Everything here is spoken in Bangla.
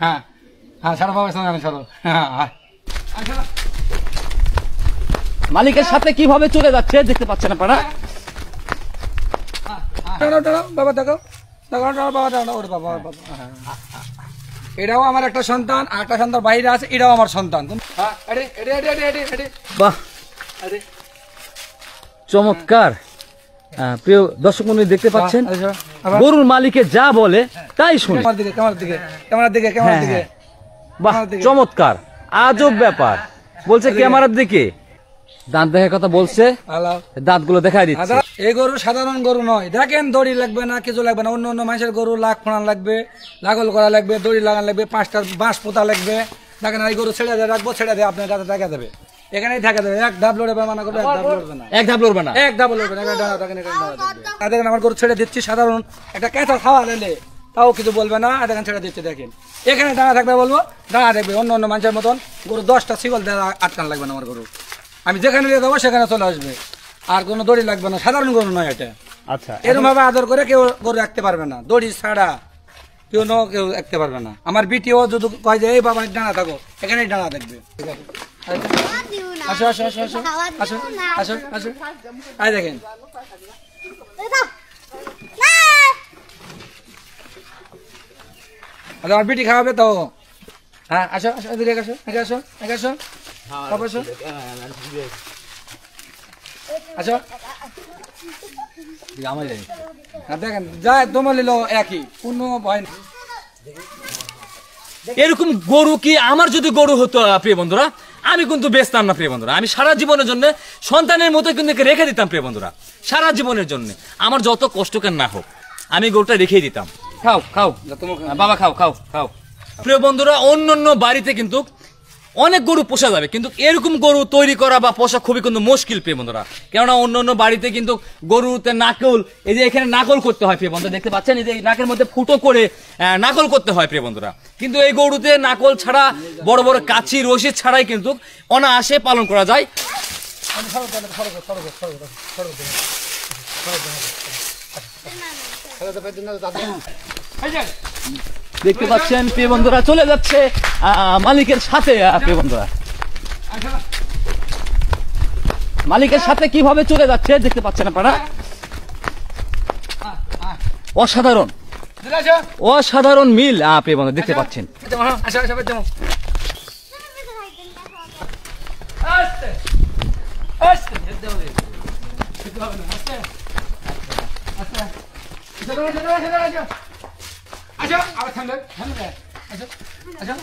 হ্যাঁ হ্যাঁ ছাড়ো বাবা ছাড়ো হ্যাঁ হ্যাঁ মালিকের সাথে কিভাবে চলে যাচ্ছে দেখতে পাচ্ছেন আপনারা। বাবা দেখো এটাও আমার একটা সন্তান, আর একটা সন্তান বাইরে আছে, এটাও আমার সন্তান। বাহ, চমৎকার। প্রিয় দর্শক মণ্ডলী দেখতে পাচ্ছেন গরুর মালিকে যা বলে তাই শুনে। বাহ, চমৎকার, আজব ব্যাপার। বলছে ক্যামেরার দিকে দাঁত দেখার কথা বলছে, দাঁতগুলো দেখাই দিচ্ছে। এই গরু সাধারণ গরু নয়, দেখেন দড়ি লাগবে না, কিছু লাগবে না। অন্য অন্য মানুষের গরু লাখ ফোড়ান লাগবে, লাগল করা লাগবে, দড়ি লাগান লাগবে, 5টা বাঁশ পোতা লাগবে। দেখেন এই গরু ছেড়ে দিয়ে রাখবো, ছেড়ে দিয়ে আপনার কাছে দেখা দেবে, এখানেই দেখা দেবে। এক ধাপ লড়বে মানা করবে, এক ধাপ লড়বে না, এক ধাপ লড়বে না, এক ধাপ লড়বে না। দেখেন আমার গরু ছেড়ে দিচ্ছি, সাধারণ একটা কেঁচা খাওয়া দিলে তাও কিছু বলবে না। দেখেন ছেড়ে দিচ্ছে, দেখেন এখানে দাঁড়া থাকবে, বলবো দাঁড়া দেখবে। অন্য অন্য মানুষের মতন গরু 10টা শিকল দেওয়া আটকান লাগবে না আমার গরু। আমি যেখানে দিয়ে দেবো সেখানে চলে আসবে, আর কোনো দড়ি লাগবে না। সাধারণ গরু নয় এটা। আচ্ছা, এরকম ভাবে আদর করে কেউ গরু রাখতে পারবে না, দড়ি ছাড়া কেউ রাখতে পারবে না। আমার বিটিও যদি কয় যে এই বাবা ডানা থাকো, এখানেই ডানা থাকবে। আসো আসো আসো আসো আসো আসো আসো, আয় দেখেন আমার বিটি খাওয়াবে তো। হ্যাঁ আসো আসো, এদিকে আসো, এদিকে আসো, এদিকে আসো, আসো আসো। দেখেন যা তোমার নিল একই, কোনো ভয় নেই। এরকম গরু কি আমার যদি গরু হতো প্রিয় বন্ধুরা, আমি কিন্তু বেচতাম না প্রিয় বন্ধুরা। আমি সারা জীবনের জন্য সন্তানের মতো কিন্তু রেখে দিতাম প্রিয় বন্ধুরা। সারা জীবনের জন্য আমার যত কষ্টকর না হোক, আমি গরুটা রেখেই দিতাম। খাও খাও বাবা, খাও খাও খাও। প্রিয় বন্ধুরা, অন্য অন্য বাড়িতে কিন্তু অনেক গরু পোষা যাবে, কিন্তু এরকম গরু তৈরি করা বা পোষা খুবই কিন্তু মুশকিল প্রিয় বন্ধুরা। কেননা অন্য অন্য বাড়িতে কিন্তু গরুতে নাকল, এই যে এখানে নাকল করতে হয় প্রিয় বন্ধুরা, দেখতে পাচ্ছেন, এই যে নাকের মধ্যে ফুটো করে নাকল করতে হয় প্রিয় বন্ধুরা। কিন্তু এই গরুতে নাকল ছাড়া, বড় বড় কাছি রশি ছাড়াই কিন্তু অনায়াসে পালন করা যায়। দেখতে পাচ্ছেন প্রিয় বন্ধুরা, চলে যাচ্ছে মালিকের সাথে। প্রিয় বন্ধুরা, মালিকের সাথে কিভাবে চলে যাচ্ছে দেখতে পাচ্ছেন আপনারা। অসাধারণ, অসাধারণ মিল প্রিয় বন্ধুরা দেখতে পাচ্ছেন। আচ্ছা আবার ঠান্ডা ঠান্ডা আচ্ছা আচ্ছা